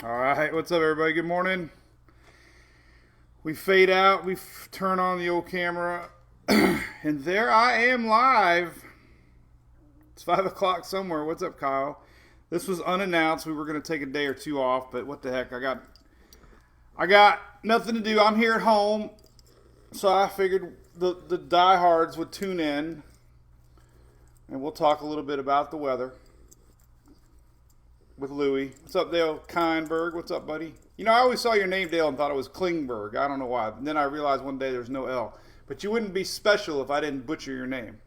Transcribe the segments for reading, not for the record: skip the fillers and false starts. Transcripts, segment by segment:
All right, what's up, everybody? Good morning. We fade out, we turn on the old camera, and there I am live. It's 5 o'clock somewhere. What's up, Kyle? This was unannounced. We were going to take a day or two off, but what the heck? I got nothing to do. I'm here at home, so I figured the diehards would tune in, and we'll talk a little bit about the weather with Louie. What's up, Dale Kindberg? What's up, buddy? You know, I always saw your name, Dale, and thought it was Klingberg. I don't know why. And then I realized one day there's no L. But you wouldn't be special if I didn't butcher your name.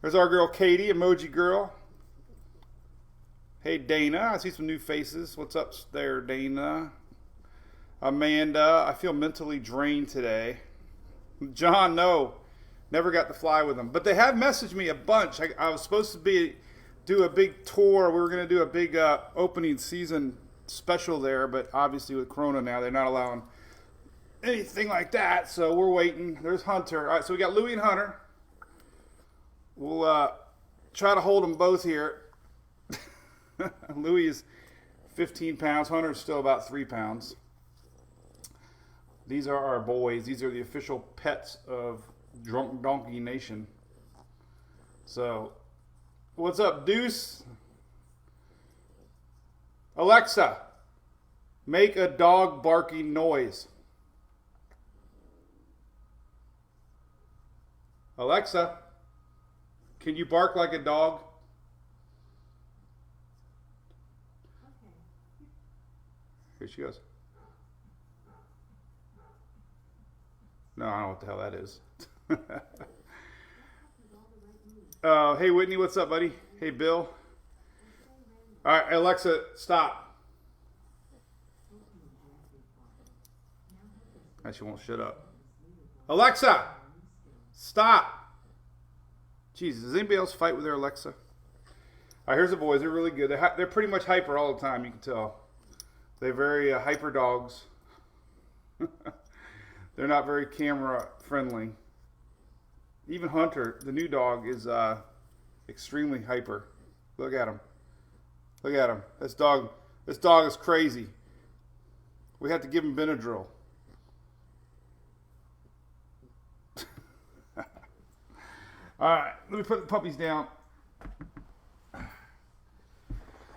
There's our girl Katie, Emoji Girl. Hey, Dana. I see some new faces. What's up there, Dana? Amanda. I feel mentally drained today. John, no. Never got to fly with them. But they have messaged me a bunch. I was supposed to do a big tour. We were going to do a big opening season special there, but obviously with Corona now, they're not allowing anything like that, so we're waiting. There's Hunter. All right, so we got Louie and Hunter. We'll try to hold them both here. Louie is 15 pounds. Hunter's still about 3 pounds. These are our boys. These are the official pets of Drunk Donkey Nation. So, what's up, Deuce? Alexa, make a dog barking noise. Alexa, can you bark like a dog? Here she goes. No, I don't know what the hell that is. Hey, Whitney, what's up, buddy? Hey, Bill. All right, Alexa, stop. She won't shut up. Alexa, stop. Jesus, does anybody else fight with their Alexa? All right, here's the boys. They're really good. They're pretty much hyper all the time, you can tell. They're very hyper dogs. They're not very camera friendly. Even Hunter, the new dog, is extremely hyper. Look at him. Look at him. This dog is crazy. We have to give him Benadryl. All right, let me put the puppies down. All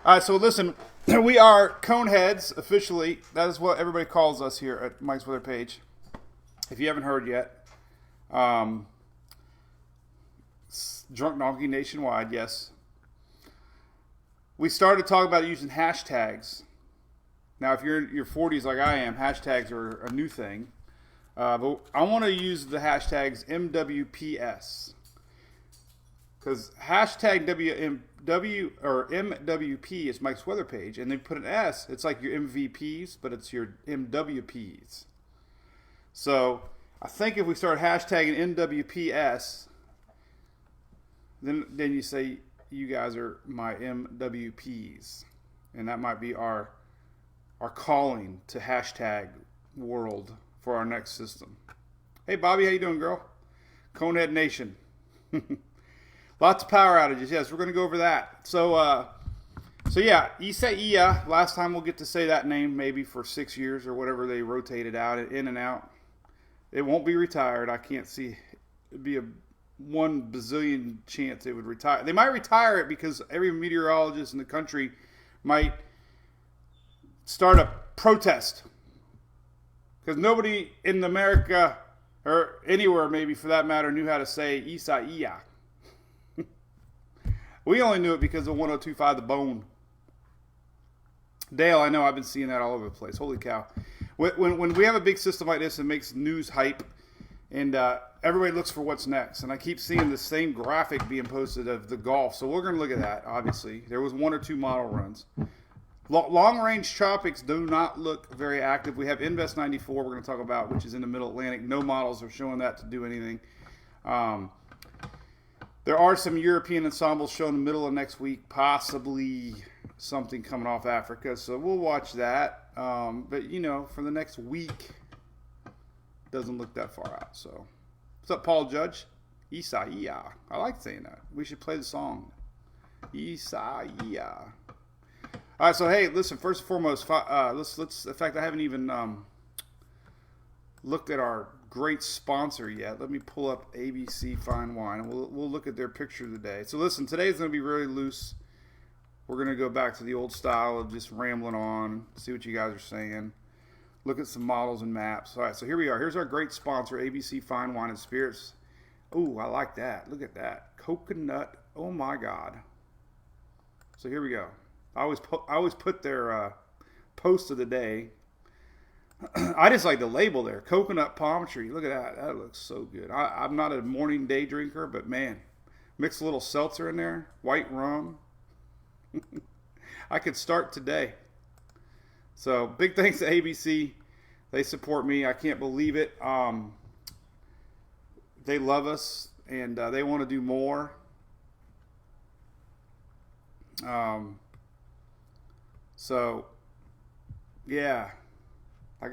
right, so listen, we are Coneheads officially. That is what everybody calls us here at Mike's Weather Page. If you haven't heard yet, Drunk Donkey nationwide, yes. We started talking about using hashtags. Now, if you're in your 40s like I am, hashtags are a new thing. But I want to use the hashtags MWPS. Because hashtag MWP is Mike's Weather Page, and they put an S. It's like your MVPs, but it's your MWPs. So I think if we start hashtagging MWPS, then you say you guys are my MWPs, and that might be our calling to hashtag world for our next system. Hey Bobby, how you doing, girl? Conehead Nation. Lots of power outages. Yes, we're going to go over that. So yeah, Isa. Last time we'll get to say that name maybe for 6 years or whatever they rotated out, in and out. It won't be retired. I can't see it'd be a 1 bazillion chance it would retire. They might retire it because every meteorologist in the country might start a protest. Because nobody in America, or anywhere maybe for that matter, knew how to say Isa. We only knew it because of 102.5 The Bone. Dale, I know, I've been seeing that all over the place. Holy cow. When we have a big system like this, it makes news hype, and everybody looks for what's next. And I keep seeing the same graphic being posted of the Gulf, so we're going to look at that, obviously. There was 1 or 2 model runs. Long-range tropics do not look very active. We have Invest 94 we're going to talk about, which is in the Middle Atlantic. No models are showing that to do anything. There are some European ensembles showing in the middle of next week, possibly something coming off Africa, so we'll watch that. But, you know, for the next week, doesn't look that far out. So, what's up, Paul Judge? Isaiah. I like saying that. We should play the song. Isaiah. All right, so hey, listen. First and foremost, let's. In fact, I haven't even looked at our great sponsor yet. Let me pull up ABC Fine Wine, and we'll look at their picture today. So listen, today's going to be really loose. We're going to go back to the old style of just rambling on, see what you guys are saying, look at some models and maps. All right, so here we are. Here's our great sponsor, ABC Fine Wine and Spirits. Oh, I like that. Look at that. Coconut. Oh, my God. So here we go. I always put their post of the day. I just like the label there. Coconut palm tree. Look at that. That looks so good. I'm not a morning day drinker, but man, mix a little seltzer in there. White rum. I could start today. So big thanks to ABC. They support me. I can't believe it. They love us, and they want to do more. So yeah, I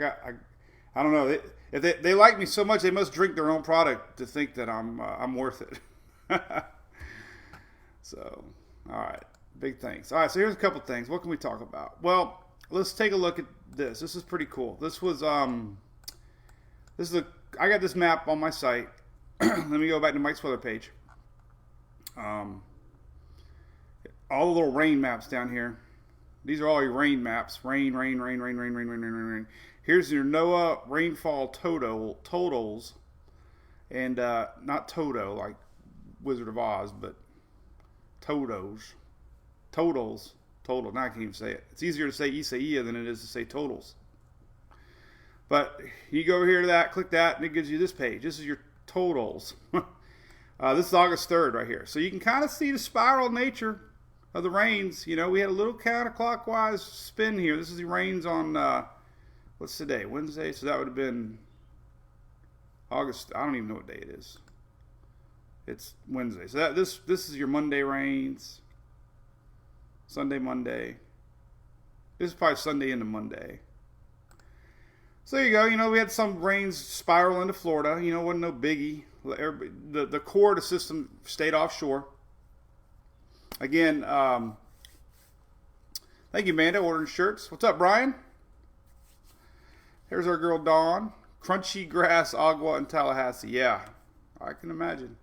don't know. If they like me so much, they must drink their own product to think that I'm worth it. So all right. Big thanks. All right, so here's a couple things. What can we talk about? Well, let's take a look at this. This is pretty cool. I got this map on my site. Let me go back to Mike's weather page. All the little rain maps down here. These are all your rain maps. Rain. Here's your NOAA rainfall totals, and not Toto like Wizard of Oz, but totals. Now I can't even say it. It's easier to say Isaiah than it is to say totals. But you go over here to that, click that, and it gives you this page. This is your totals. This is August 3rd right here. So you can kind of see the spiral nature of the rains. You know, we had a little counterclockwise spin here. This is the rains on, what's today? Wednesday? So that would have been August. I don't even know what day it is. It's Wednesday. So this is your Monday rains. Sunday, Monday. This is probably Sunday into Monday. So there you go. You know, we had some rains spiral into Florida. You know, wasn't no biggie. The core of the system stayed offshore. Again, thank you, Amanda, ordering shirts. What's up, Brian? Here's our girl, Dawn. Crunchy grass agua in Tallahassee. Yeah, I can imagine.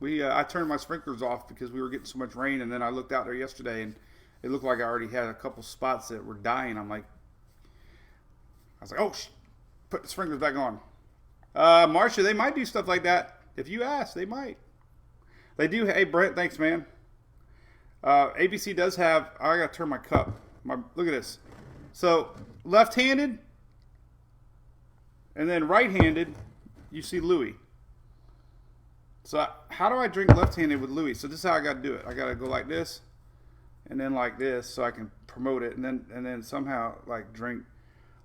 I turned my sprinklers off because we were getting so much rain, and then I looked out there yesterday, and it looked like I already had a couple spots that were dying. I was like, oh, put the sprinklers back on. Marcia, they might do stuff like that. If you ask, they might. They do. Hey, Brent, thanks, man. ABC does have, I got to turn my cup. Look at this. So, left-handed, and then right-handed, you see Louis. So how do I drink left-handed with Louis? So this is how I got to do it. I got to go like this, and then like this, so I can promote it, and then somehow like drink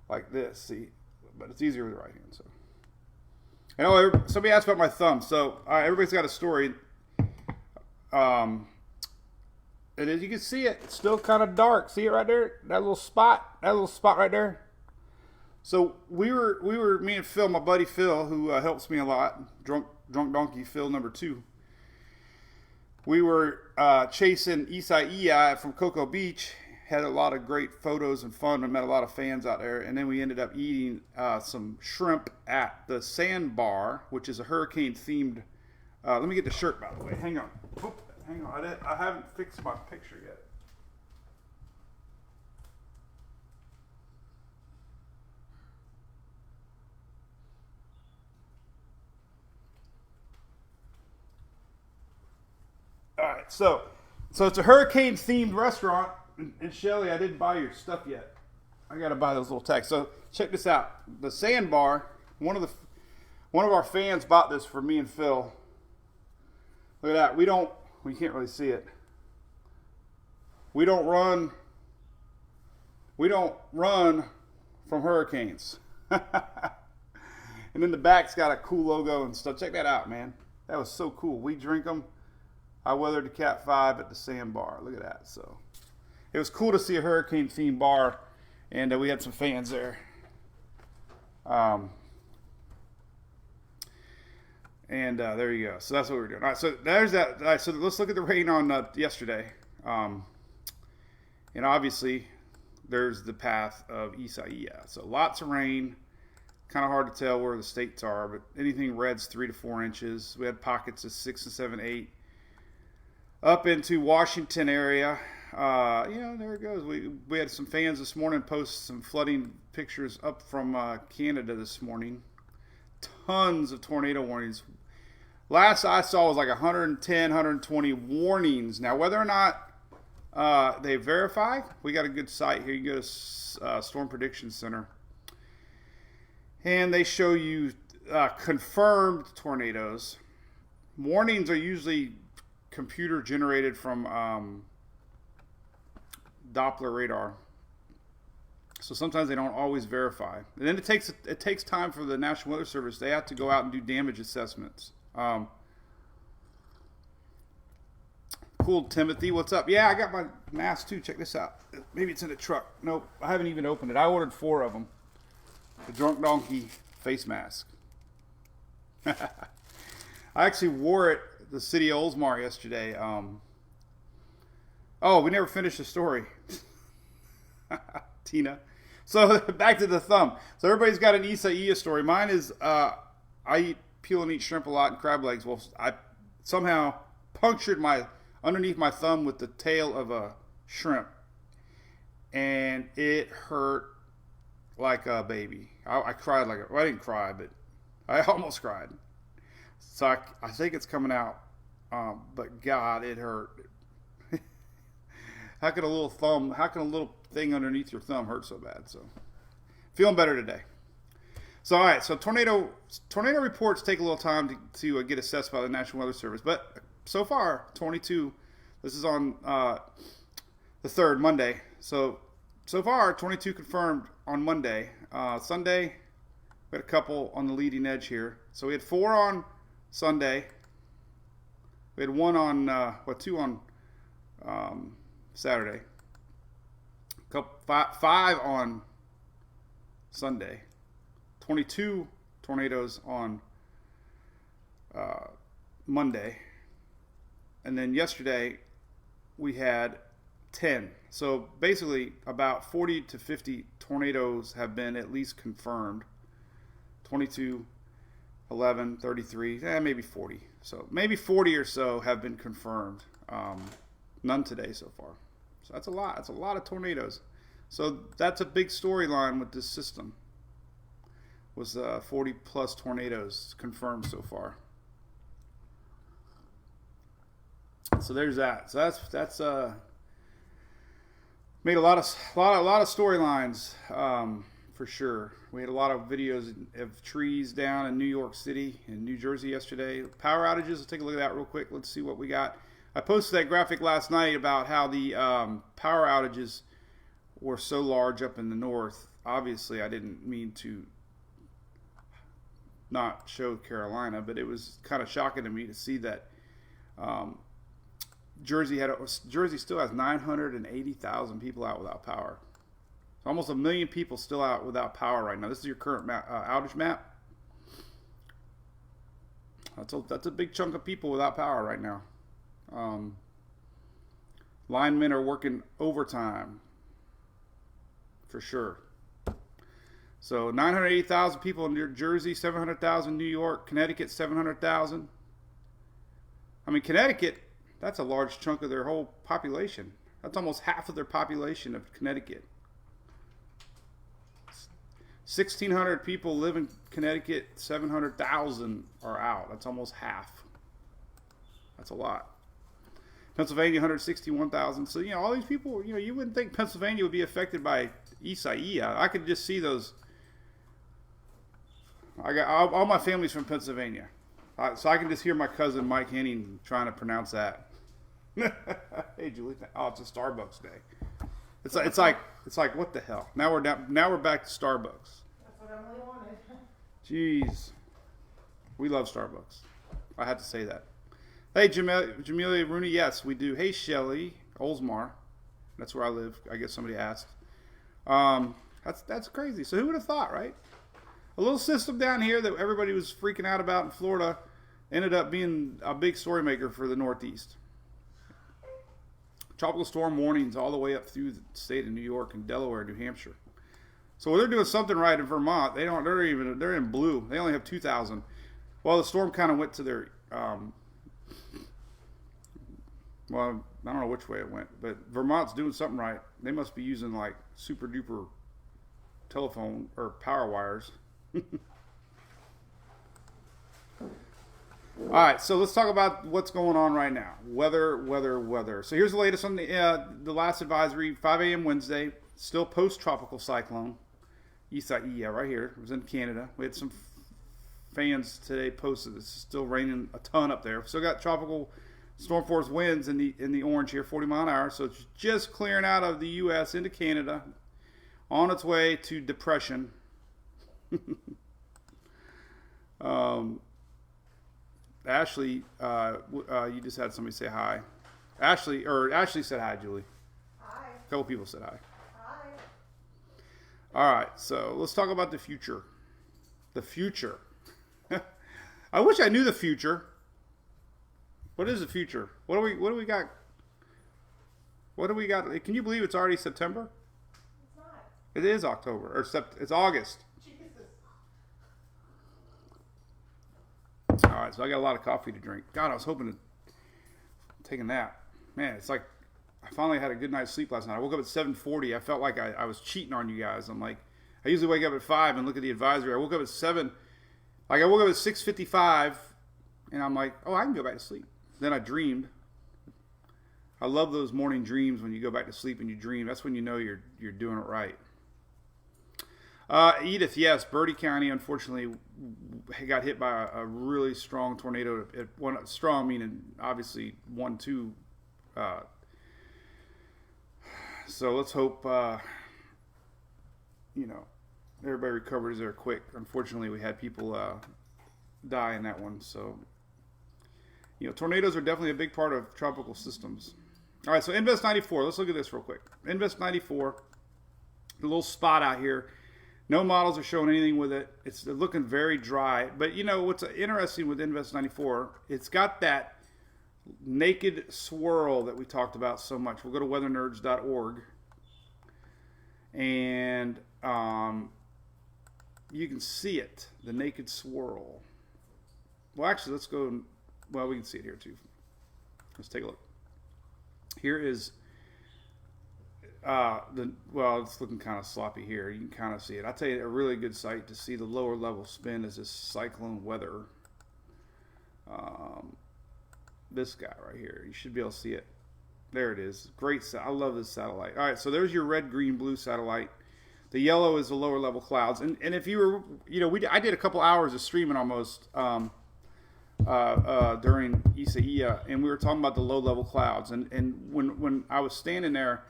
like this. See, but it's easier with the right hand. So, I know somebody asked about my thumb. So everybody's got a story. And as you can see it, it's still kind of dark. See it right there? That little spot right there. So we were me and Phil, my buddy Phil, who helps me a lot. Drunk Donkey Phil #2. We were chasing Isaiah from Cocoa Beach. Had a lot of great photos and fun. I met a lot of fans out there. And then we ended up eating some shrimp at the Sandbar, which is a hurricane-themed... let me get the shirt, by the way. Hang on. Hang on. I haven't fixed my picture yet. All right, so it's a hurricane-themed restaurant. And Shelly, I didn't buy your stuff yet. I got to buy those little tags. So check this out. The Sandbar. One of our fans bought this for me and Phil. Look at that. We can't really see it. We don't run from hurricanes. And then the back's got a cool logo and stuff. Check that out, man. That was so cool. We drink them. I weathered the Cat 5 at the Sandbar. Look at that. So it was cool to see a hurricane-themed bar, and we had some fans there. And there you go. So that's what we're doing. All right, so there's that. All right, so let's look at the rain on yesterday. And obviously, there's the path of Isaiah. So lots of rain. Kind of hard to tell where the states are, but anything red's 3 to 4 inches. We had pockets of 6 and 7, 8. Up into Washington area. There it goes. We had some fans this morning post some flooding pictures up from Canada this morning. Tons of tornado warnings. Last I saw was like 110, 120 warnings. Now, whether or not they verify, we got a good site here. You go to Storm Prediction Center, and they show you confirmed tornadoes. Warnings are usually computer generated from Doppler radar, so sometimes they don't always verify. And then it takes time for the National Weather Service. They have to go out and do damage assessments. Cool, Timothy. What's up? Yeah, I got my mask too. Check this out. Maybe it's in the truck. Nope, I haven't even opened it. I ordered 4 of them. The Drunk Donkey face mask. I actually wore it at the city of Oldsmar yesterday. We never finished the story. Tina. So back to the thumb. So everybody's got an Isaiah story. Mine is I eat peel and eat shrimp a lot and crab legs. Well, I somehow punctured underneath my thumb with the tail of a shrimp, and it hurt like a baby. I cried I didn't cry, but I almost cried. So I think it's coming out, but God, it hurt. How can a little thing underneath your thumb hurt so bad? So feeling better today. So all right, so tornado reports take a little time to get assessed by the National Weather Service, but so far 22. This is on the 3rd, Monday. So far 22 confirmed on Monday. Sunday we had a couple on the leading edge here. So we had 4 on Sunday. We had 1 on 2 on Saturday. 5 on Sunday. 22 tornadoes on Monday. And then yesterday we had 10. So basically about 40 to 50 tornadoes have been at least confirmed. 22, 11, 33, maybe 40. So maybe 40 or so have been confirmed. None today so far. So that's a lot. That's a lot of tornadoes. So that's a big storyline with this system. Was 40 plus tornadoes confirmed so far. So there's that. So that's made a lot of storylines for sure. We had a lot of videos of trees down in New York City and New Jersey yesterday. Power outages. Let's take a look at that real quick. Let's see what we got. I posted that graphic last night about how the power outages were so large up in the north. Obviously, I didn't mean to not show Carolina, but it was kind of shocking to me to see that Jersey still has 980,000 people out without power. So almost 1 million people still out without power right now. This is your current outage map. That's a big chunk of people without power right now. Linemen are working overtime for sure. So 980,000 people in New Jersey, 700,000 New York, Connecticut 700,000. I mean, Connecticut, that's a large chunk of their whole population. That's almost half of their population of Connecticut. 1,600 people live in Connecticut, 700,000 are out. That's almost half. That's a lot. Pennsylvania, 161,000. So, all these people, you wouldn't think Pennsylvania would be affected by Isaiah. I could just see those. I got all my family's from Pennsylvania. So I can just hear my cousin Mike Henning trying to pronounce that. Hey, Julie. Oh, it's a Starbucks day. It's like what the hell? Now we're back to Starbucks. That's what Emily wanted. Jeez. We love Starbucks. I had to say that. Hey, Jamelia Rooney, yes, we do. Hey, Shelly, Oldsmar. That's where I live. I guess somebody asked. That's crazy. So who would have thought, right? A little system down here that everybody was freaking out about in Florida ended up being a big story maker for the Northeast. tropical storm warnings all the way up through the state of New York and Delaware, New Hampshire. So they're doing something right in Vermont. They're in blue. They only have 2,000. Well, the storm kind of went to their well, I don't know which way it went, but Vermont's doing something right. They must be using like super duper telephone or power wires. All right, so let's talk about what's going on right now. Weather. So here's the latest on the last advisory, 5 a.m. Wednesday, still post-tropical cyclone. Isaiah right here. It was in Canada. We had some fans today posted. It's still raining a ton up there. Still got tropical storm force winds in the orange here, 40 mile an hour. So it's just clearing out of the U.S. into Canada, on its way to depression. Ashley, you just had somebody say hi. Ashley said hi, Julie. Hi. A couple people said hi. Hi. All right, so let's talk about the future. The future. I wish I knew the future. What is the future? What do we got? What do we got? Can you believe it's already September? It's not. It is October or it's August. Jesus. All right, so I got a lot of coffee to drink. God, I was hoping to take a nap. Man, it's like I finally had a good night's sleep last night. I woke up at 7:40. I felt like I was cheating on you guys. I'm like, I usually wake up at 5 and look at the advisory. I woke up at 7. Like I woke up at 6:55, and I'm like, oh, I can go back to sleep. Then I dreamed. I love those morning dreams when you go back to sleep and you dream. That's when you know you're doing it right. Edith, yes, Bertie County unfortunately got hit by a really strong tornado. Strong meaning obviously 1-2. So let's hope everybody recovers there quick. Unfortunately, we had people die in that one. So tornadoes are definitely a big part of tropical systems. All right, so Invest 94. Let's look at this real quick. Invest 94, the little spot out here. No models are showing anything with it. It's looking very dry. But what's interesting with Invest 94, it's got that naked swirl that we talked about so much. We'll go to weathernerds.org. And you can see it, the naked swirl. Well, actually, let's go. Well, we can see it here too. Let's take a look. Here is it's looking kind of sloppy here. You can kind of see it. I'll tell you, a really good site to see the lower level spin is this cyclone weather. This guy right here. You should be able to see it. There it is. Great. I love this satellite. All right, so there's your red, green, blue satellite. The yellow is the lower level clouds. And if you were, I did a couple hours of streaming almost during Isaiah, and we were talking about the low level clouds. And when I was standing there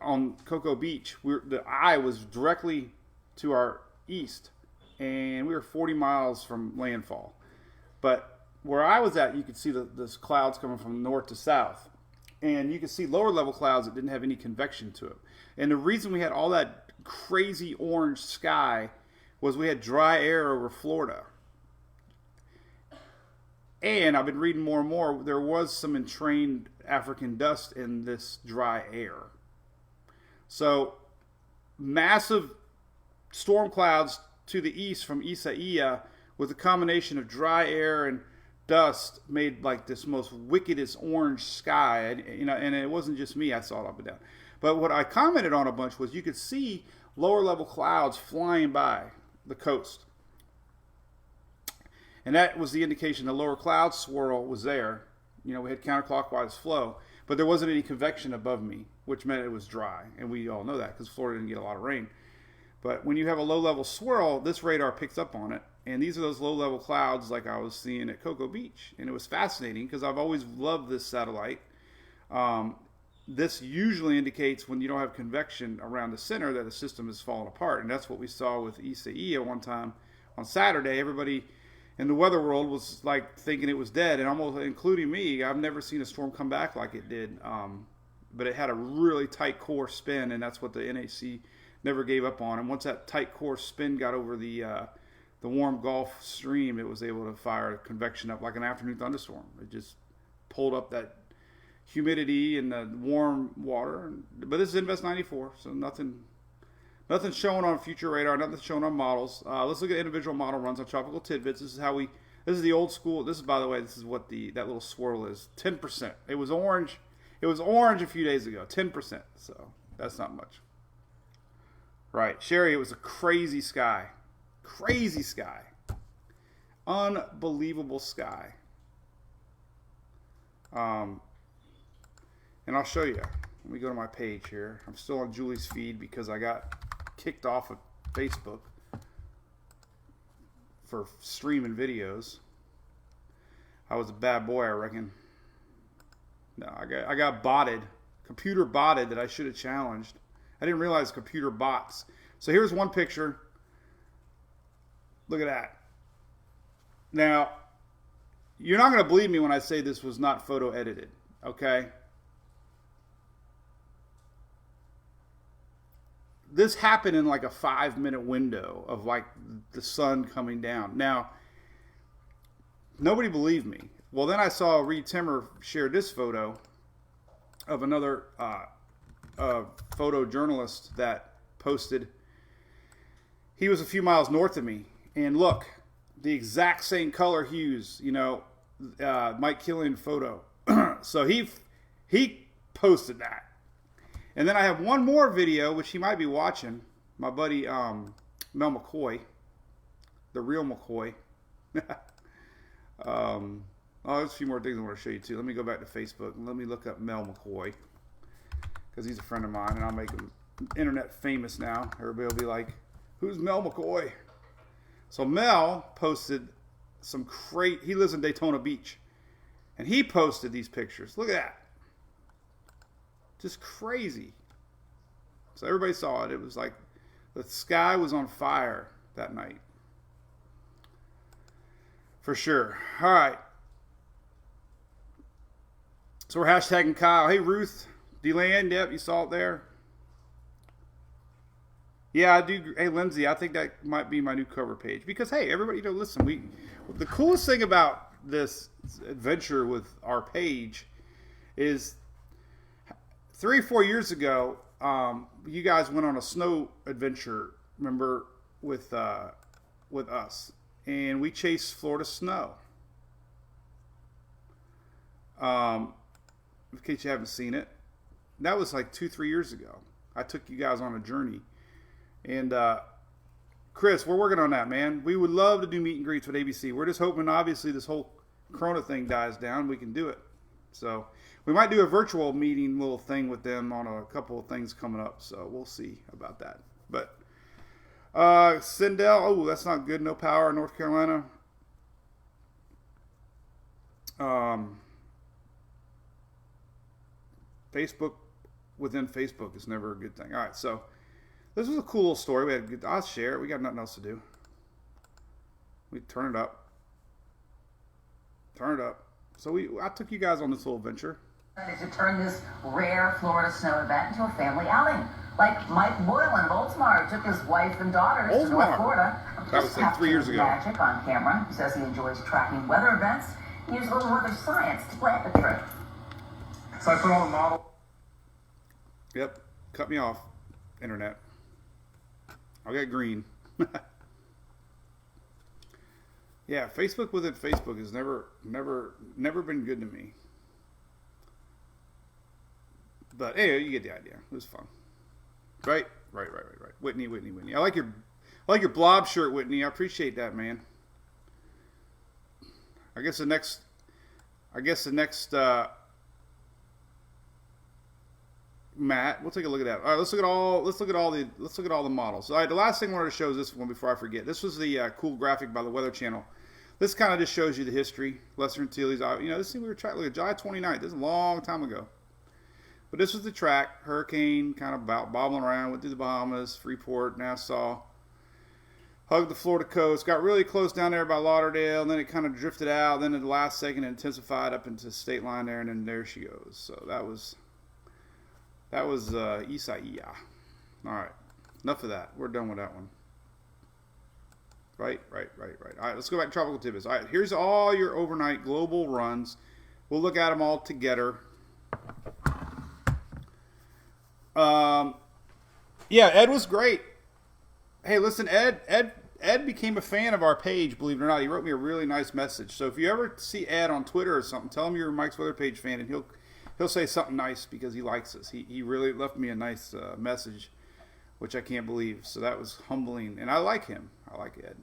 on Cocoa Beach, the eye was directly to our east, and we were 40 miles from landfall. But where I was at, you could see the clouds coming from north to south. And you could see lower level clouds that didn't have any convection to it. And the reason we had all that crazy orange sky was we had dry air over Florida. And I've been reading more and more, there was some entrained African dust in this dry air. So massive storm clouds to the east from Isaiah with a combination of dry air and dust made like this most wickedest orange sky. And it wasn't just me, I saw it up and down. But what I commented on a bunch was you could see lower level clouds flying by the coast. And that was the indication the lower cloud swirl was there. We had counterclockwise flow, but there wasn't any convection above me, which meant it was dry. And we all know that because Florida didn't get a lot of rain. But when you have a low level swirl, this radar picks up on it. And these are those low level clouds like I was seeing at Cocoa Beach. And it was fascinating because I've always loved this satellite. This usually indicates when you don't have convection around the center that the system is falling apart. And that's what we saw with Isaiah one time on Saturday. Everybody in the weather world was like thinking it was dead, and almost including me. I've never seen a storm come back like it did. But it had a really tight core spin, and that's what the NHC never gave up on. And once that tight core spin got over the warm Gulf Stream, it was able to fire convection up like an afternoon thunderstorm. It just pulled up that humidity and the warm water. But this is Invest 94, so nothing shown on future radar, nothing shown on models. Let's look at individual model runs on Tropical Tidbits. This is the old school. This is, by the way, this is what that little swirl is. 10%. It was orange. It was orange a few days ago. 10%. So that's not much. Right, Sherry. It was a crazy sky. Crazy sky. Unbelievable sky. And I'll show you. Let me go to my page here. I'm still on Julie's feed because I got kicked off of Facebook for streaming videos. I was a bad boy, I reckon. No, I got botted. Computer botted that I should have challenged. I didn't realize computer bots. So here's one picture. Look at that. Now, you're not going to believe me when I say this was not photo edited, okay? This happened in like a 5-minute window of like the sun coming down. Now, nobody believed me. Well, then I saw Reed Timmer share this photo of another photojournalist that posted. He was a few miles north of me. And look, the exact same color hues, you know, Mike Killian photo. So he posted that. And then I have one more video, which he might be watching. My buddy Mel McCoy, the real McCoy. There's a few more things I want to show you too. Let me go back to Facebook and let me look up Mel McCoy, because he's a friend of mine, and I'll make him internet famous now. Everybody will be like, "Who's Mel McCoy?" So Mel posted some he lives in Daytona Beach, and he posted these pictures. Look at that. Just crazy. So everybody saw it. It was like the sky was on fire that night. For sure. All right. So we're hashtagging Kyle. Hey, Ruth DeLand. Yep, you saw it there. Yeah, I do. Hey, Lindsay, I think that might be my new cover page. Because, hey, everybody, you know, listen, the coolest thing about this adventure with our page is 3 or 4 years ago, you guys went on a snow adventure, remember, with us. And we chased Florida snow. In case you haven't seen it. That was like 2-3 years ago. I took you guys on a journey. And Chris, we're working on that, man. We would love to do meet and greets with ABC. We're just hoping, obviously, this whole Corona thing dies down. We can do it. So we might do a virtual meeting little thing with them on a couple of things coming up. So we'll see about that. But Sindel, oh, that's not good. No power in North Carolina. Facebook within Facebook is never a good thing. All right, so this was a cool little story. I'll share it. We got nothing else to do. We turn it up. Turn it up. So I took you guys on this little adventure. To turn this rare Florida snow event into a family outing. Like Mike Boyle in Oldsmar took his wife and daughters to North Florida. That was like 3 years ago. Magic on camera. He says he enjoys tracking weather events. He uses a little weather science to plan the trip. So I put all the model. Yep. Cut me off, internet. I got green. Yeah, Facebook within Facebook has never been good to me. But hey, you get the idea. It was fun. Right. Whitney. I like your blob shirt, Whitney. I appreciate that, man. I guess the next Matt, we'll take a look at that. All right, let's look at all the models. All right, the last thing I wanted to show is this one before I forget. This was the cool graphic by the Weather Channel. This kind of just shows you the history. Lester and Teely's, this thing we were tracking, like July 29th. This is a long time ago. But this was the track. Hurricane kind of bobbling around, went through the Bahamas, Freeport, Nassau, hugged the Florida coast, got really close down there by Lauderdale, and then it kind of drifted out. Then at the last second, it intensified up into the state line there, and then there she goes. So that was Isaiah. All right, enough of that. We're done with that one. Right. All right, let's go back to Tropical Tidbits. All right, here's all your overnight global runs. We'll look at them all together. Yeah, Ed was great. Hey, listen, Ed became a fan of our page, believe it or not. He wrote me a really nice message. So if you ever see Ed on Twitter or something, tell him you're a Mike's Weather Page fan, and he'll say something nice because he likes us. He really left me a nice message, which I can't believe. So that was humbling, and I like him. I like Ed.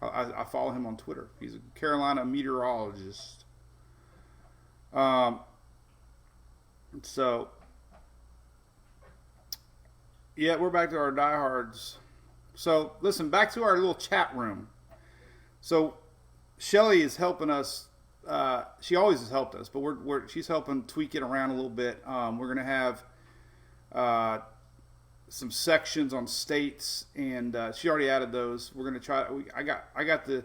I follow him on Twitter. He's a Carolina meteorologist. So, yeah, we're back to our diehards. So, listen, back to our little chat room. So, Shelly is helping us. She always has helped us, but she's helping tweak it around a little bit. We're going to have some sections on states, and she already added those. We're going to try. I got the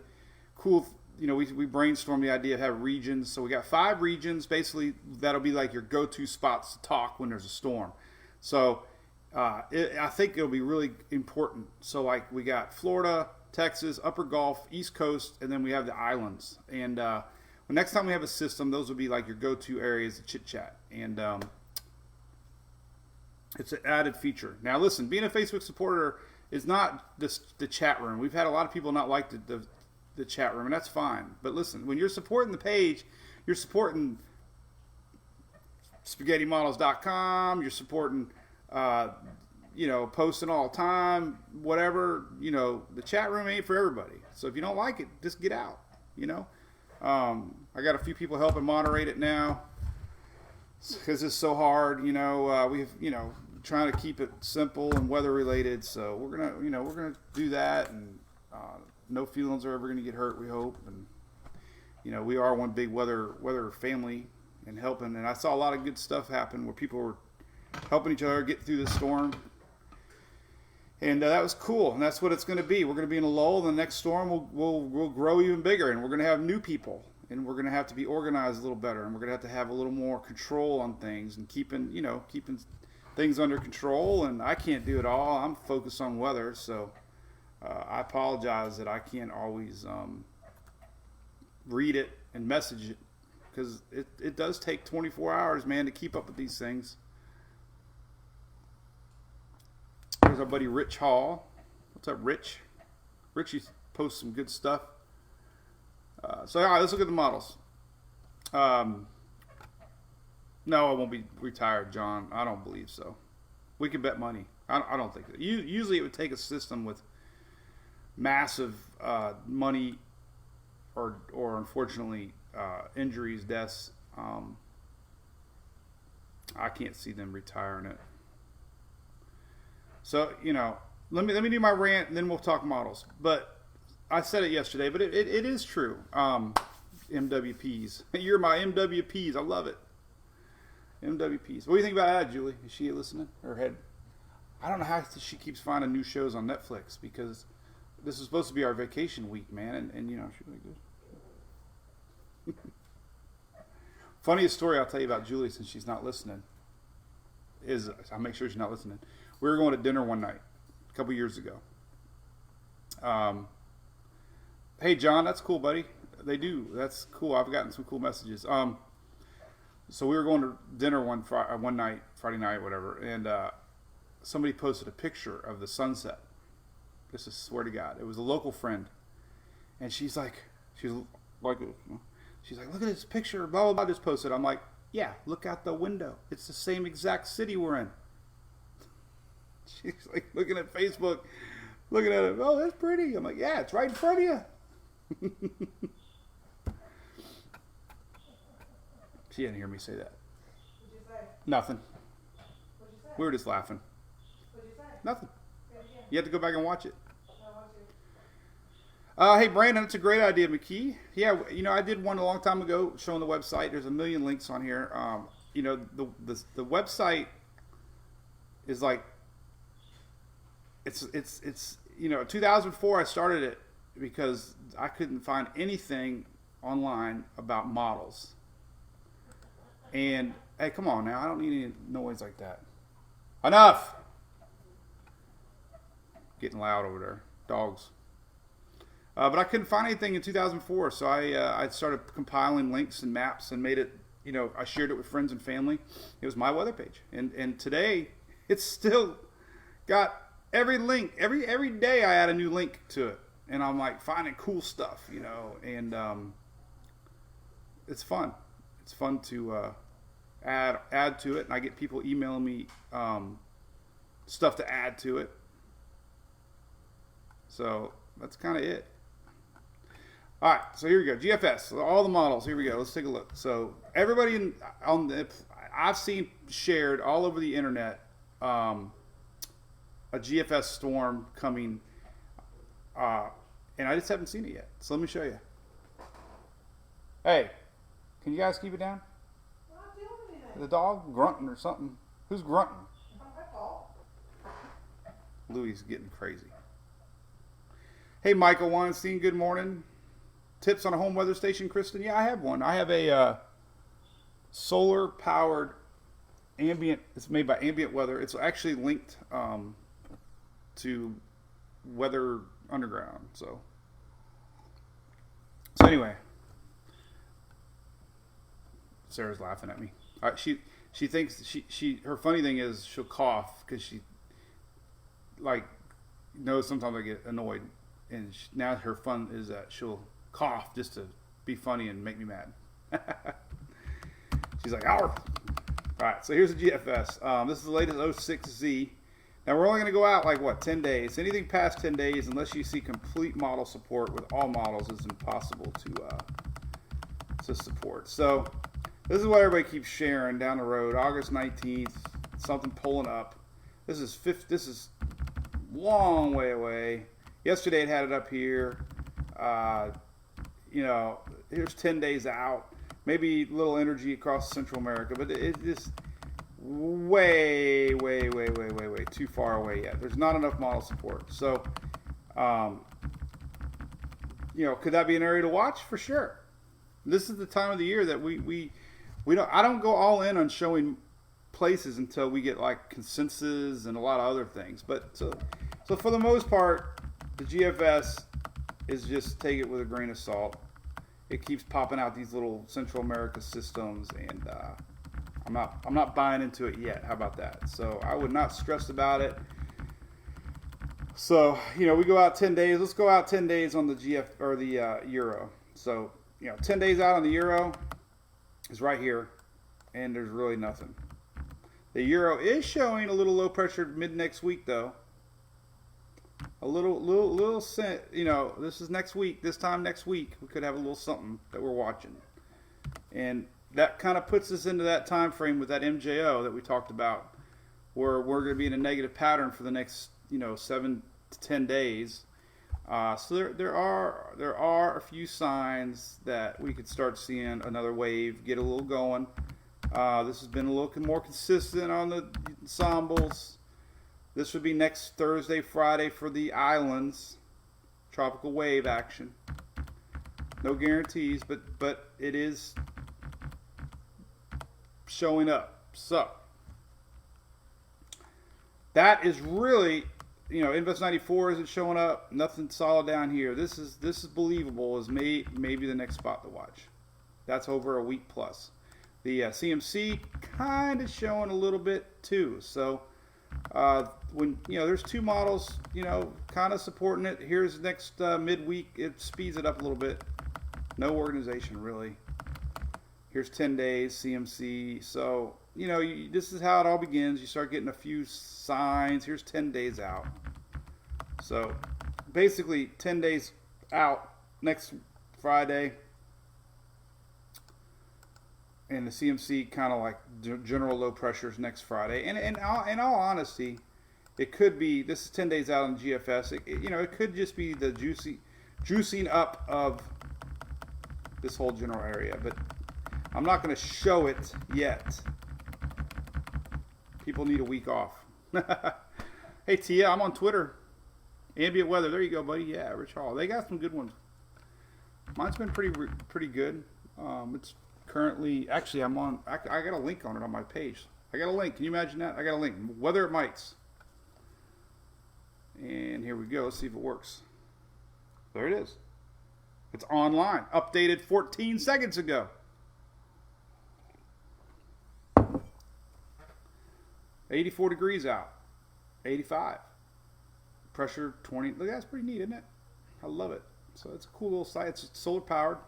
cool. We brainstormed the idea of having regions. So we got 5 regions. Basically, that'll be like your go-to spots to talk when there's a storm. So I think it'll be really important. So like we got Florida, Texas, Upper Gulf, East Coast, and then we have the islands. And next time we have a system, those will be like your go-to areas to chit-chat. And it's an added feature. Now listen, being a Facebook supporter is not the chat room. We've had a lot of people not like the chat room, and that's fine. But listen, when you're supporting the page, you're supporting SpaghettiModels.com, you're supporting posting all the time, whatever. The chat room ain't for everybody. So if you don't like it, just get out. I got a few people helping moderate it now because it's so hard. We've trying to keep it simple and weather related. So we're gonna do that, and no feelings are ever gonna get hurt, we hope. And we are one big weather family and helping. And I saw a lot of good stuff happen where people were helping each other get through the storm. And that was cool, and that's what it's going to be. We're going to be in a lull, and the next storm will grow even bigger, and we're going to have new people, and we're going to have to be organized a little better, and we're going to have a little more control on things and keeping things under control. And I can't do it all. I'm focused on weather, so I apologize that I can't always read it and message it, because it does take 24 hours, man, to keep up with these things. There's our buddy Rich Hall. What's up, Rich? Richie posts some good stuff. So, all right, let's look at the models. No, I won't be retired, John. I don't believe so. We can bet money. I don't think that. Usually it would take a system with massive money or unfortunately, injuries, deaths. I can't see them retiring it. So, let me do my rant, and then we'll talk models. But I said it yesterday, but it is true. MWPs. You're my MWPs. I love it. MWPs. What do you think about that, Julie? Is she listening? Her head? I don't know how she keeps finding new shows on Netflix, because this is supposed to be our vacation week, man. And she's really good. Funniest story I'll tell you about Julie, since she's not listening, is I'll make sure she's not listening. We were going to dinner one night a couple years ago. Hey, John, that's cool, buddy. They do. That's cool. I've gotten some cool messages. So we were going to dinner one night, Friday night, whatever, and somebody posted a picture of the sunset. This is, swear to God, it was a local friend, and she's like, look at this picture, blah blah blah. Just posted. I'm like, yeah, look out the window. It's the same exact city we're in. She's like looking at Facebook, looking at it. Oh, that's pretty. I'm like, yeah, it's right in front of you. She didn't hear me say that. What'd you say? Nothing. What'd you say? We were just laughing. What'd you say? Nothing. Yeah. You have to go back and watch it. I want to. Hey, Brandon, it's a great idea, McKee. Yeah, I did one a long time ago showing the website. There's a million links on here. The website is like, it's 2004 I started it because I couldn't find anything online about models. And hey, come on now, I don't need any noise like that. Enough. Getting loud over there. Dogs. But I couldn't find anything in 2004, so I started compiling links and maps and made it, I shared it with friends and family. It was my weather page. And today, it's still, got every link. Every day I add a new link to it. And I'm like finding cool stuff, you know, and it's fun. It's fun to add to it, and I get people emailing me stuff to add to it. So that's kind of it. All right, so here we go. GFS, all the models. Here we go. Let's take a look. So everybody I've seen shared all over the internet a GFS storm coming. And I just haven't seen it yet. So let me show you. Hey, can you guys keep it down? I'm not doing anything. The dog grunting or something. Who's grunting? Not my fault. Louis is getting crazy. Hey, Michael Weinstein, good morning. Tips on a home weather station, Kristen? Yeah, I have one. I have a solar-powered ambient. It's made by Ambient Weather. It's actually linked to Weather Underground. So anyway, Sarah's laughing at me. She thinks her funny thing is she'll cough because she like knows sometimes I get annoyed, and now her fun is that she'll cough just to be funny and make me mad. She's like, "Ow!" All right, so here's the GFS. This is the latest 06Z. Now we're only going to go out like what, 10 days. Anything past 10 days, unless you see complete model support with all models, is impossible to support. So this is what everybody keeps sharing down the road. August 19th, something pulling up. This is long way away. Yesterday it had it up here. You know, here's 10 days out. Maybe a little energy across Central America, but it's just way too far away yet. There's not enough model support. So, you know, could that be an area to watch? For sure. This is the time of the year that we don't. I don't go all in on showing places until we get like consensus and a lot of other things. But so for the most part, the GFS is just take it with a grain of salt. It keeps popping out these little Central America systems, and I'm not buying into it yet. How about that? So I would not stress about it. So, you know, we go out 10 days. Let's go out 10 days on the the Euro. So, you know, 10 days out on the Euro is right here, and there's really nothing. The Euro is showing a little low pressure mid next week, though. A little scent, you know, this is next week. This time next week, we could have a little something that we're watching. And that kind of puts us into that time frame with that MJO that we talked about, where we're going to be in a negative pattern for the next, you know, 7 to 10 days. So there are a few signs that we could start seeing another wave get a little going. This has been a little more consistent on the ensembles. This would be next Thursday, Friday for the islands. Tropical wave action. No guarantees, but it is showing up. So that is really, you know, Invest 94 isn't showing up. Nothing solid down here. This is believable as maybe the next spot to watch. That's over a week plus. The CMC kind of showing a little bit too. So when, you know, there's two models, you know, kind of supporting it. Here's next midweek. It speeds it up a little bit. No organization really. Here's 10 days CMC. So, you know, this is how it all begins. You start getting a few signs. Here's 10 days out. So basically 10 days out next Friday. And the CMC kind of like general low pressures next Friday. And in all honesty, it could be, this is 10 days out on GFS. You know, it could just be the juicing up of this whole general area. But I'm not going to show it yet. People need a week off. Hey, Tia, I'm on Twitter. Ambient Weather. There you go, buddy. Yeah, Rich Hall. They got some good ones. Mine's been pretty good. It's currently, actually, I'm on, I got a link on it on my page. I got a link. Can you imagine that? I got a link. Weather it mites. And here we go. Let's see if it works. There it is. It's online. Updated 14 seconds ago. 84 degrees out. 85. pressure 20. Look, that's pretty neat, isn't it? I love it. So it's a cool little site. It's solar powered.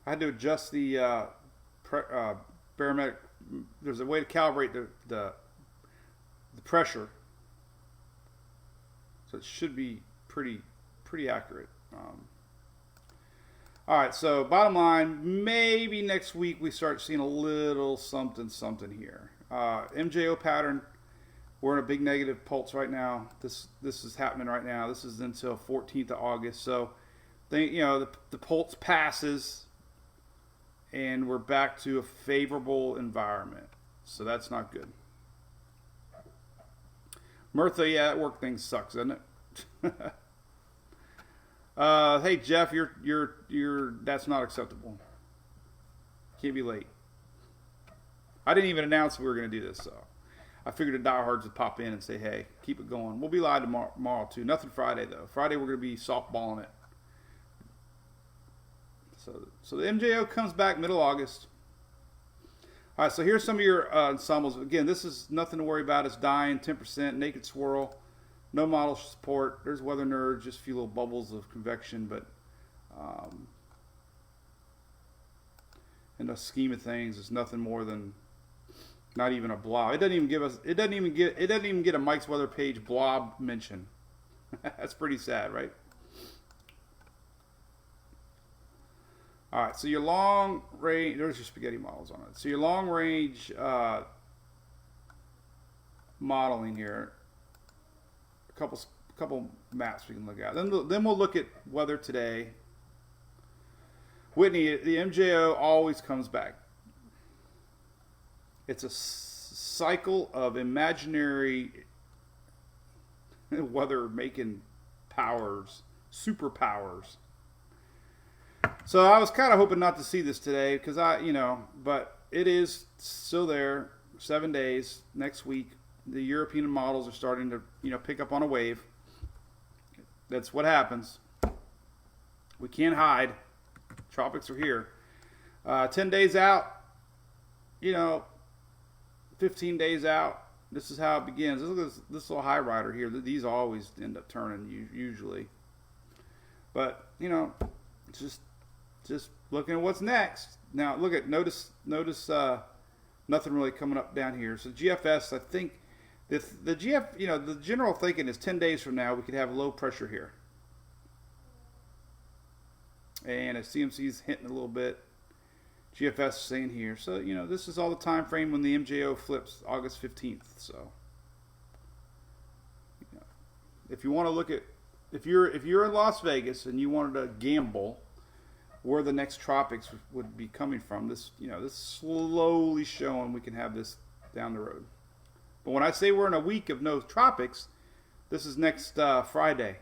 I had to adjust the barometric. There's a way to calibrate the pressure, so it should be pretty accurate. All right, so bottom line, maybe next week we start seeing a little something here. MJO pattern, we're in a big negative pulse right now. This is happening right now. This is until 14th of August. So, the pulse passes, and we're back to a favorable environment. So that's not good. Mirtha, yeah, that work thing sucks, doesn't it? Hey Jeff, you're that's not acceptable. Can't be late. I didn't even announce we were going to do this, so I figured the diehards would pop in and say, "Hey, keep it going." We'll be live tomorrow too. Nothing Friday though. Friday we're going to be softballing it. So the MJO comes back middle August. All right, so here's some of your ensembles. Again, this is nothing to worry about. It's dying, 10%, naked swirl. No model support. There's weather nerds, just a few little bubbles of convection, but in the scheme of things, it's nothing more than not even a blob. It doesn't even get a Mike's Weather page blob mention. That's pretty sad, right? All right, so your long range. There's your spaghetti models on it. So your long range modeling here. A couple maps we can look at. Then we'll look at weather today. Whitney, the MJO always comes back. It's a cycle of imaginary weather making powers, superpowers. So I was kind of hoping not to see this today because but it is still there. 7 days next week. The European models are starting to, pick up on a wave. That's what happens. We can't hide. Tropics are here. 10 days out, 15 days out. This is how it begins. Look at this little high rider here. These always end up turning usually. But, just looking at what's next. Now, notice nothing really coming up down here. So GFS, I think, the GF, the general thinking is 10 days from now we could have low pressure here. And as CMC's hinting a little bit, GFS saying here. So, this is all the time frame when the MJO flips August 15th. So, if you want to look at, if you're in Las Vegas and you wanted to gamble where the next tropics would be coming from, this slowly showing we can have this down the road. But when I say we're in a week of no tropics, this is next Friday.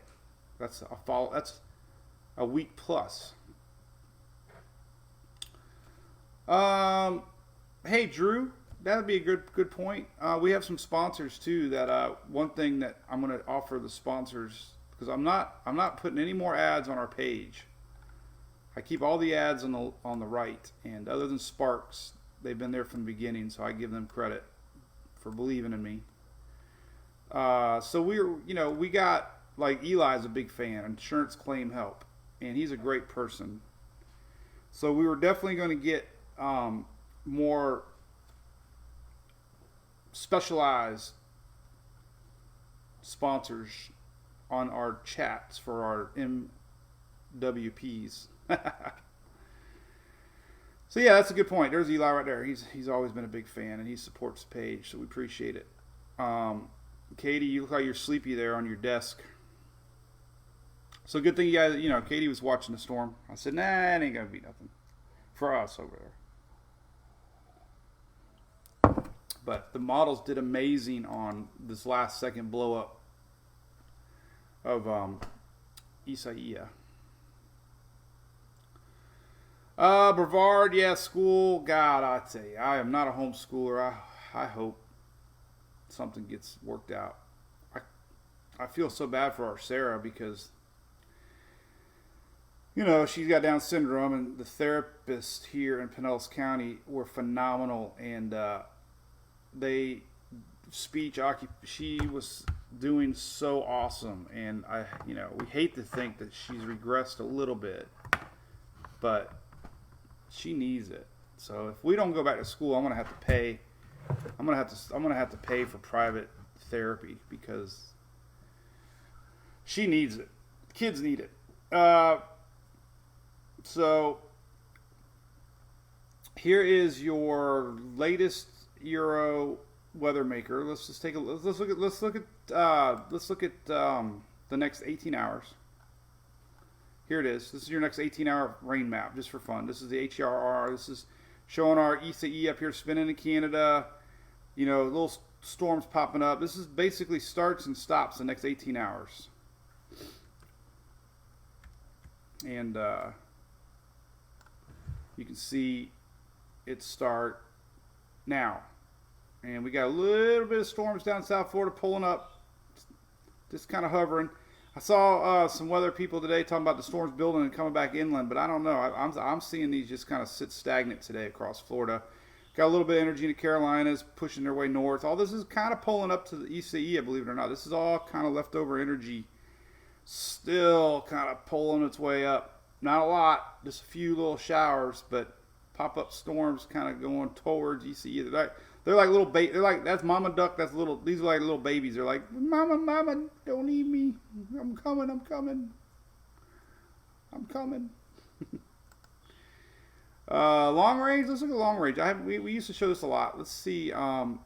That's a week plus. Hey Drew, that'd be a good point. We have some sponsors too. That one thing that I'm going to offer the sponsors, because I'm not putting any more ads on our page. I keep all the ads on the right, and other than Sparks, they've been there from the beginning, so I give them credit for believing in me. So we got, like, Eli's a big fan, Insurance Claim Help, and he's a great person. So we were definitely going to get more specialized sponsors on our chats for our MWPs. So yeah, that's a good point. There's Eli right there. He's always been a big fan, and he supports the page, so we appreciate it. Katie, you look like you're sleepy there on your desk. So good thing you guys, Katie was watching the storm. I said, nah, it ain't gonna be nothing for us over there. But the models did amazing on this last second blow up of Isaiah. Brevard, yeah, school. God, I tell you, I am not a homeschooler. I hope something gets worked out. I feel so bad for our Sarah because, she's got Down syndrome, and the therapists here in Pinellas County were phenomenal, and she was doing so awesome, and we hate to think that she's regressed a little bit, but she needs it. So if we don't go back to school, I'm gonna have to pay. I'm gonna have to pay for private therapy because she needs it. Kids need it. So here is your latest Euro weather maker. Let's just take a let's look at the next 18 hours. Here it is. This is your next 18-hour rain map, just for fun. This is the HERR. This is showing our ECE up here spinning in Canada. Little storms popping up. This is basically starts and stops the next 18 hours. And you can see it start now. And we got a little bit of storms down South Florida pulling up, just kind of hovering. I saw some weather people today talking about the storms building and coming back inland, but I don't know. I'm seeing these just kind of sit stagnant today across Florida. Got a little bit of energy in the Carolinas pushing their way north. All this is kind of pulling up to the ECE, believe it or not. This is all kind of leftover energy, still kind of pulling its way up. Not a lot, just a few little showers, but pop-up storms kind of going towards ECE. They're like little they're like, that's mama duck, that's little, these are like little babies. They're like, mama, don't eat me. I'm coming. Long range, let's look at long range. We used to show this a lot. Let's see the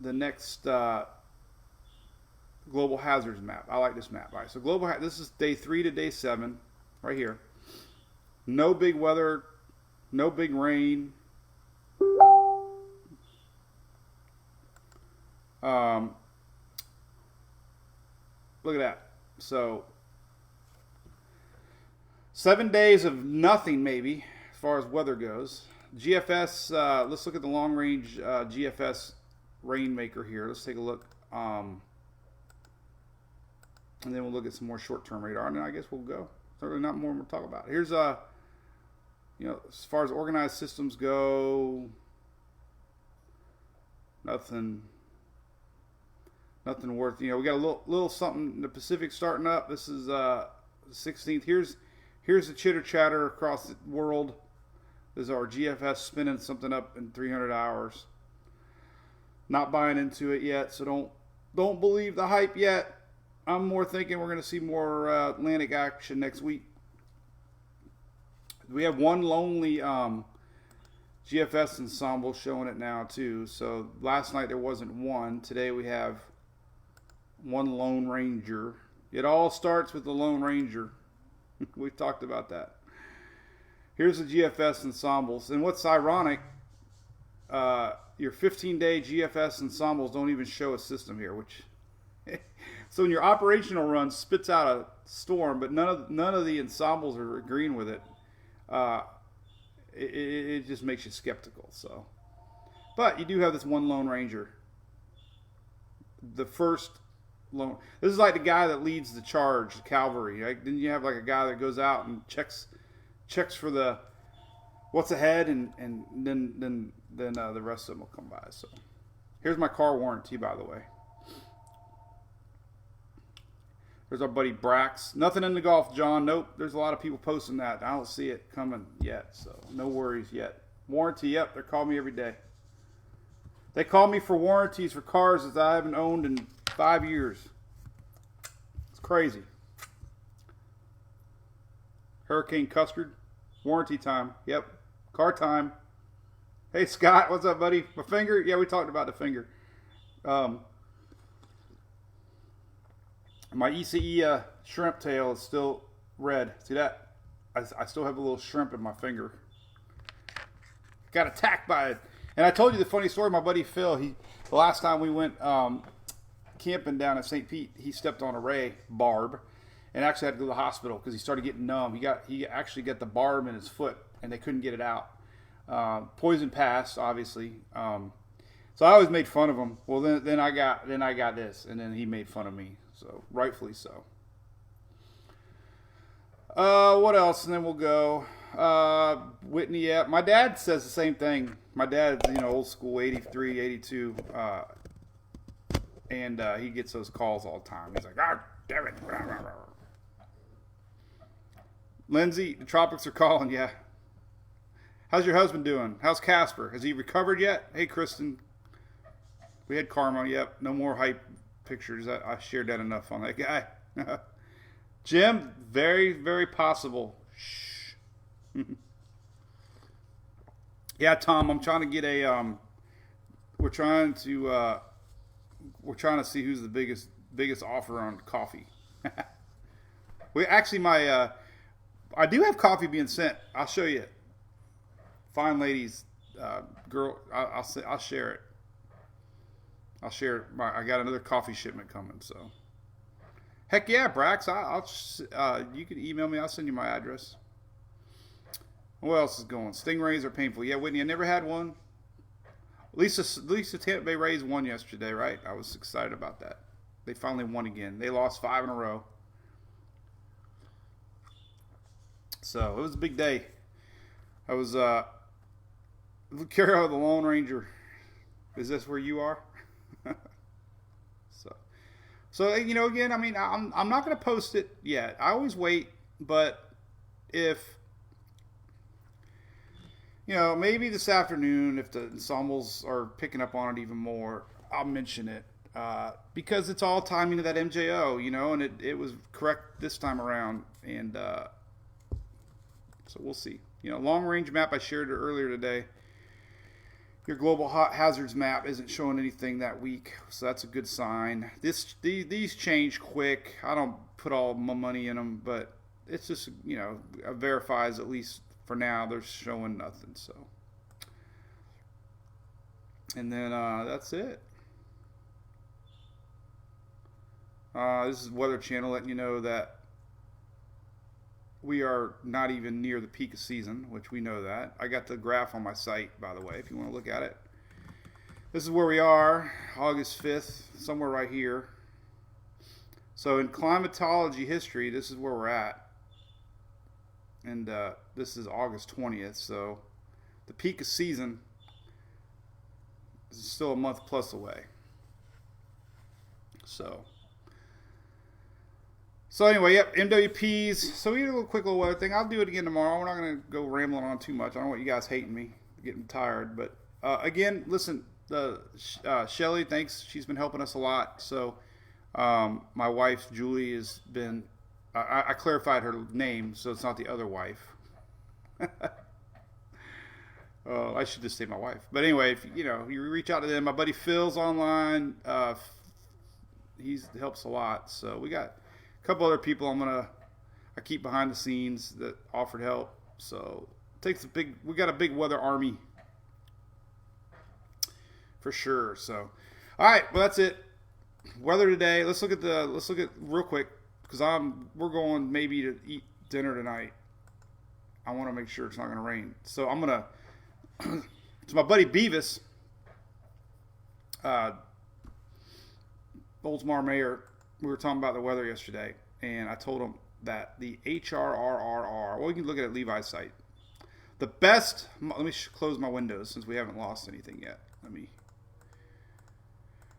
next global hazards map. I like this map. All right, so this is day 3 to day 7 right here. No big weather, no big rain. Look at that. So 7 days of nothing, maybe, as far as weather goes. GFS, let's look at the long range GFS rainmaker here. Let's take a look. And then we'll look at some more short-term radar, and then I guess we'll go. Certainly not more we'll talk about. Here's as far as organized systems go, nothing worth. We got a little something in the Pacific starting up. This is 16th. Here's the chitter chatter across the world. This is our GFS spinning something up in 300 hours. Not buying into it yet, so don't believe the hype yet. I'm more thinking we're going to see more Atlantic action next week. We have one lonely Gfs Ensemble showing it now too. So last night there wasn't one. Today we have one Lone Ranger. It all starts with the Lone Ranger. We've talked about that. Here's the Gfs Ensembles. And what's ironic, your 15-day Gfs Ensembles don't even show a system here, which so when your operational run spits out a storm, but none of the ensembles are agreeing with it. It just makes you skeptical. So, but you do have this one Lone Ranger. The first lone. This is like the guy that leads the charge, the cavalry. Right? Then you have like a guy that goes out and checks for the what's ahead, and then the rest of them will come by. So, here's my car warranty, by the way. There's our buddy Brax. Nothing in the Gulf, John. Nope. There's a lot of people posting that. I don't see it coming yet, so no worries yet. Warranty, yep. They call me every day. They call me for warranties for cars that I haven't owned in 5 years. It's crazy. Hurricane Custard. Warranty time. Yep. Car time. Hey, Scott. What's up, buddy? My finger? Yeah, we talked about the finger. My ECE shrimp tail is still red. See that? I still have a little shrimp in my finger. Got attacked by it. And I told you the funny story. My buddy Phil, the last time we went camping down at St. Pete, he stepped on a ray barb and actually had to go to the hospital because he started getting numb. He actually got the barb in his foot and they couldn't get it out. Poison passed, obviously. So I always made fun of him. Well, then I got this, and then he made fun of me. So rightfully so. What else? And then we'll go. Whitney, yeah. My dad says the same thing. My dad's, old school, 83, 82. And he gets those calls all the time. He's like, ah, damn it. Lindsay, the tropics are calling, yeah. How's your husband doing? How's Casper? Has he recovered yet? Hey, Kristen. We had karma, yep. No more hype pictures. I shared that enough on that guy. Jim, very, very possible. Shh. Yeah, Tom, I'm trying to get a, we're trying to see who's the biggest offer on coffee. We actually, I do have coffee being sent. I'll show you. Fine ladies, girl, I'll share it. I'll share I got another coffee shipment coming, so. Heck yeah, Brax. You can email me. I'll send you my address. What else is going? Stingrays are painful. Yeah, Whitney, I never had one. At least the Tampa Bay Rays won yesterday, right? I was excited about that. They finally won again. They lost 5 in a row. So it was a big day. I was Carol, the Lone Ranger. Is this where you are? So you know, again, I mean, I'm not going to post it yet. I always wait, but if you know, maybe this afternoon, if the ensembles are picking up on it even more, I'll mention it because it's all timing to that MJO, you know, and it was correct this time around, and so we'll see. You know, long range map I shared it earlier today. Your global hazards map isn't showing anything that week, so that's a good sign. These change quick. I don't put all my money in them, but it's just, you know, it verifies at least for now they're showing nothing. So, and then that's it. This is Weather Channel letting you know that we are not even near the peak of season, which we know that. I got the graph on my site, by the way, if you want to look at it. This is where we are, August 5th, somewhere right here. So in climatology history, this is where we're at. And this is August 20th, so the peak of season is still a month plus away. So anyway, yep, MWPs. So we did a little quick little weather thing. I'll do it again tomorrow. We're not going to go rambling on too much. I don't want you guys hating me, getting tired. But again, listen, Shelly, thanks. She's been helping us a lot. So my wife, Julie, has been, I clarified her name, so it's not the other wife. I should just say my wife. But anyway, if you reach out to them. My buddy Phil's online. He helps a lot. So we got a couple other people I keep behind the scenes that offered help. So we got a big weather army for sure. So all right, well that's it. Weather today. Let's look at real quick because we're going maybe to eat dinner tonight. I want to make sure it's not going to rain. So I'm gonna to my buddy Beavis, Oldsmar Mayor. We were talking about the weather yesterday, and I told him that the HRRRR, well, you can look at Levi's site. The best, let me close my windows since we haven't lost anything yet.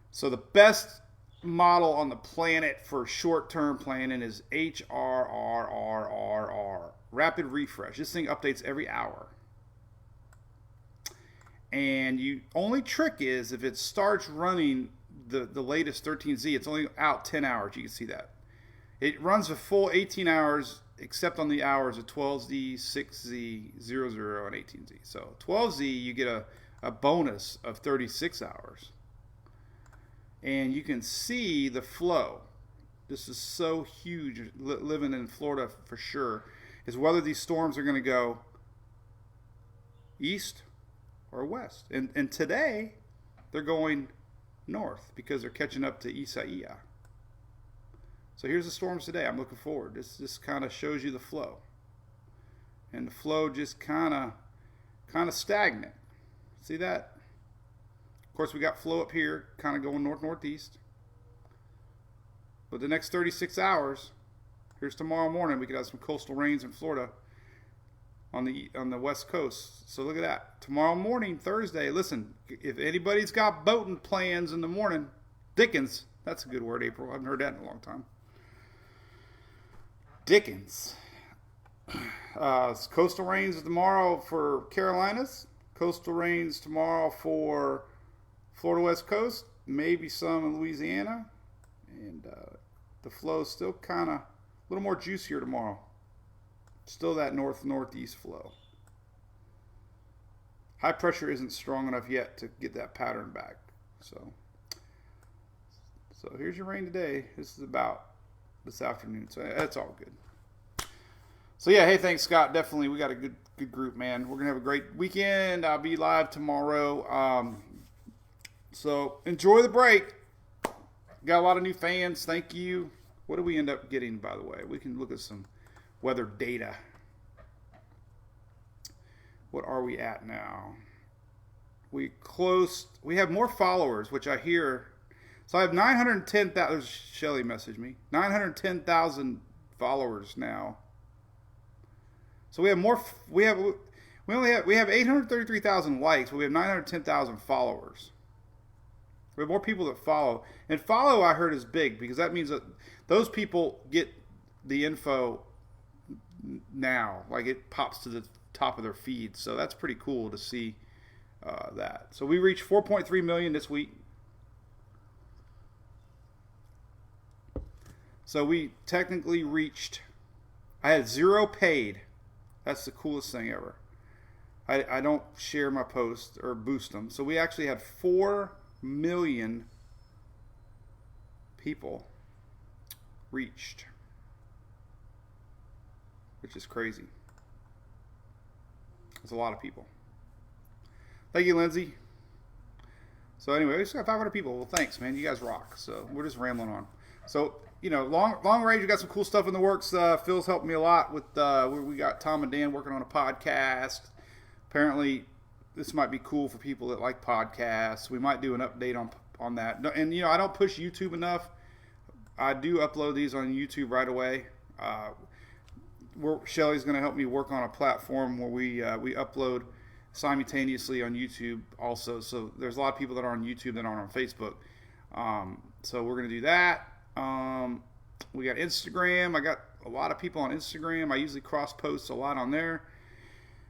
So the best model on the planet for short-term planning is HRRRRR, Rapid Refresh. This thing updates every hour. And only trick is if it starts running the latest 13Z, it's only out 10 hours. You can see that. It runs a full 18 hours, except on the hours of 12Z, 6Z, 00, and 18Z. So 12Z, you get a bonus of 36 hours. And you can see the flow. This is so huge, living in Florida for sure, is whether these storms are going to go east or west. And today, they're going north because they're catching up to Isaiah. So here's the storms today. I'm looking forward. This kind of shows you the flow. And the flow just kind of stagnant. See that? Of course, we got flow up here, kind of going north-northeast. But the next 36 hours, here's tomorrow morning, we could have some coastal rains in Florida on the west coast. So look at that. Tomorrow morning, Thursday, listen, if anybody's got boating plans in the morning, Dickens. That's a good word, April. I haven't heard that in a long time. Dickens. Coastal rains tomorrow for Carolinas. Coastal rains tomorrow for Florida West Coast. Maybe some in Louisiana. And the flow is still kind of a little more juicier tomorrow. Still that north-northeast flow. High pressure isn't strong enough yet to get that pattern back. So here's your rain today. This is about this afternoon. So that's all good. So yeah, hey, thanks, Scott. Definitely, we got a good group, man. We're gonna have a great weekend. I'll be live tomorrow. So enjoy the break. Got a lot of new fans. Thank you. What do we end up getting, by the way? We can look at some weather data. What are we at now? We have more followers, which I hear. So I have 910,000. Shelly messaged me. 910,000 followers now. So we have more. We have 833,000 likes, but we have 910,000 followers. We have more people that follow, and follow I heard is big because that means that those people get the info now, like it pops to the top of their feed. So that's pretty cool to see that. So we reached 4.3 million this week. So we technically reached. I had 0 paid. That's the coolest thing ever. I don't share my posts or boost them. So we actually had 4 million people reached, which is crazy. It's a lot of people. Thank you, Lindsay. So anyway, we just got 500 people. Well, thanks, man. You guys rock. So we're just rambling on. So, long range, we got some cool stuff in the works. Phil's helped me a lot with, we got Tom and Dan working on a podcast. Apparently, this might be cool for people that like podcasts. We might do an update on that. And, I don't push YouTube enough. I do upload these on YouTube right away. Shelly's going to help me work on a platform where we upload simultaneously on YouTube also. So there's a lot of people that are on YouTube that aren't on Facebook. So we're going to do that. We got Instagram. I got a lot of people on Instagram. I usually cross post a lot on there.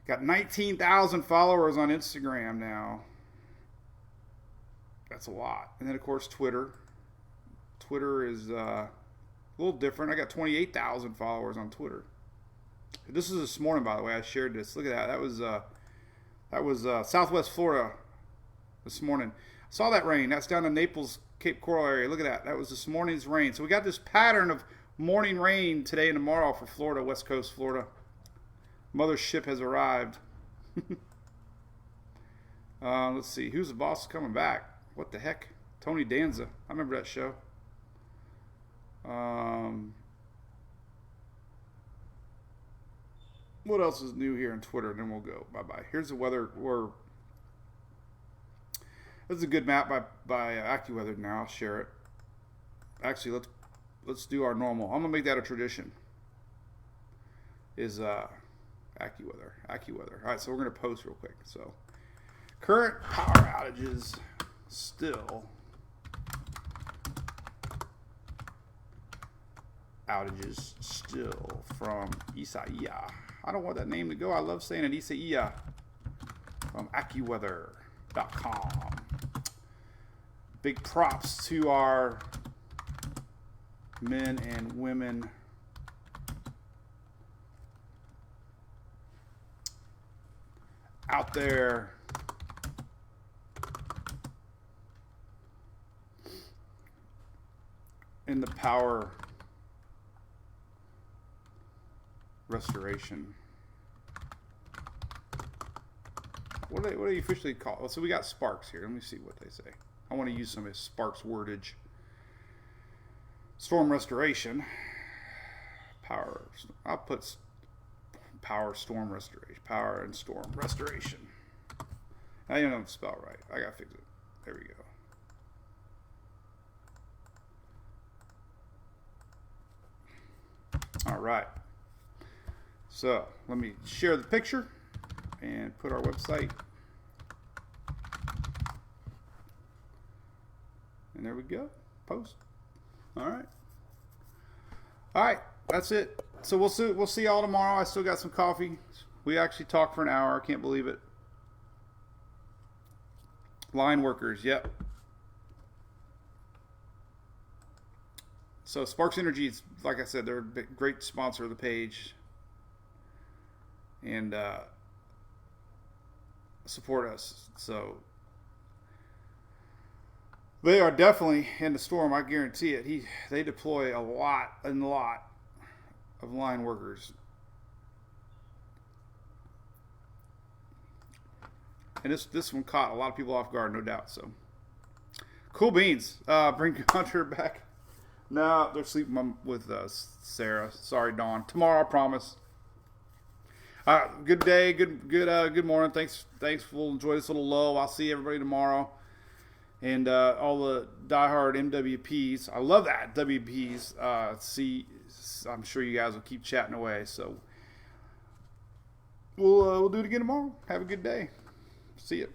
Got 19,000 followers on Instagram now. That's a lot. And then, of course, Twitter. Twitter is a little different. I got 28,000 followers on Twitter. This is this morning, by the way. I shared this. Look at that. That was Southwest Florida this morning. I saw that rain. That's down in Naples, Cape Coral area. Look at that. That was this morning's rain. So we got this pattern of morning rain today and tomorrow for Florida, West Coast Florida. Mother's ship has arrived. Let's see. Who's the Boss coming back? What the heck? Tony Danza. I remember that show. What else is new here on Twitter? And then we'll go. Bye-bye. Here's the weather. This is a good map by AccuWeather now. I'll share it. Actually, let's do our normal. I'm going to make that a tradition. Is AccuWeather. All right, so we're going to post real quick. So, current power outages still. From Isaiah. I don't want that name to go. I love saying it. Isaiah from AccuWeather.com. Big props to our men and women out there in the power restoration. What do they officially call it? So we got Sparks here. Let me see what they say. I want to use some of Sparks wordage. Storm restoration. Power. I'll put power storm restoration. Power and storm restoration. I don't know if it's spelled right. I gotta fix it. There we go. All right. So let me share the picture and put our website. And there we go. Post. All right. All right. That's it. So we'll see y'all tomorrow. I still got some coffee. We actually talked for an hour. I can't believe it. Line workers. Yep. So Sparks Energy is, like I said, they're a great sponsor of the page. And support us. So they are definitely in the storm. I guarantee it. They deploy a lot of line workers. And this one caught a lot of people off guard, no doubt. So cool beans. Bring Hunter back. No, they're sleeping with Sarah. Sorry, Dawn. Tomorrow, I promise. Good day, good morning. Thanks. We'll enjoy this little lull. I'll see everybody tomorrow. And all the diehard MWPs. I love that WPs. I'm sure you guys will keep chatting away. So we'll do it again tomorrow. Have a good day. See you.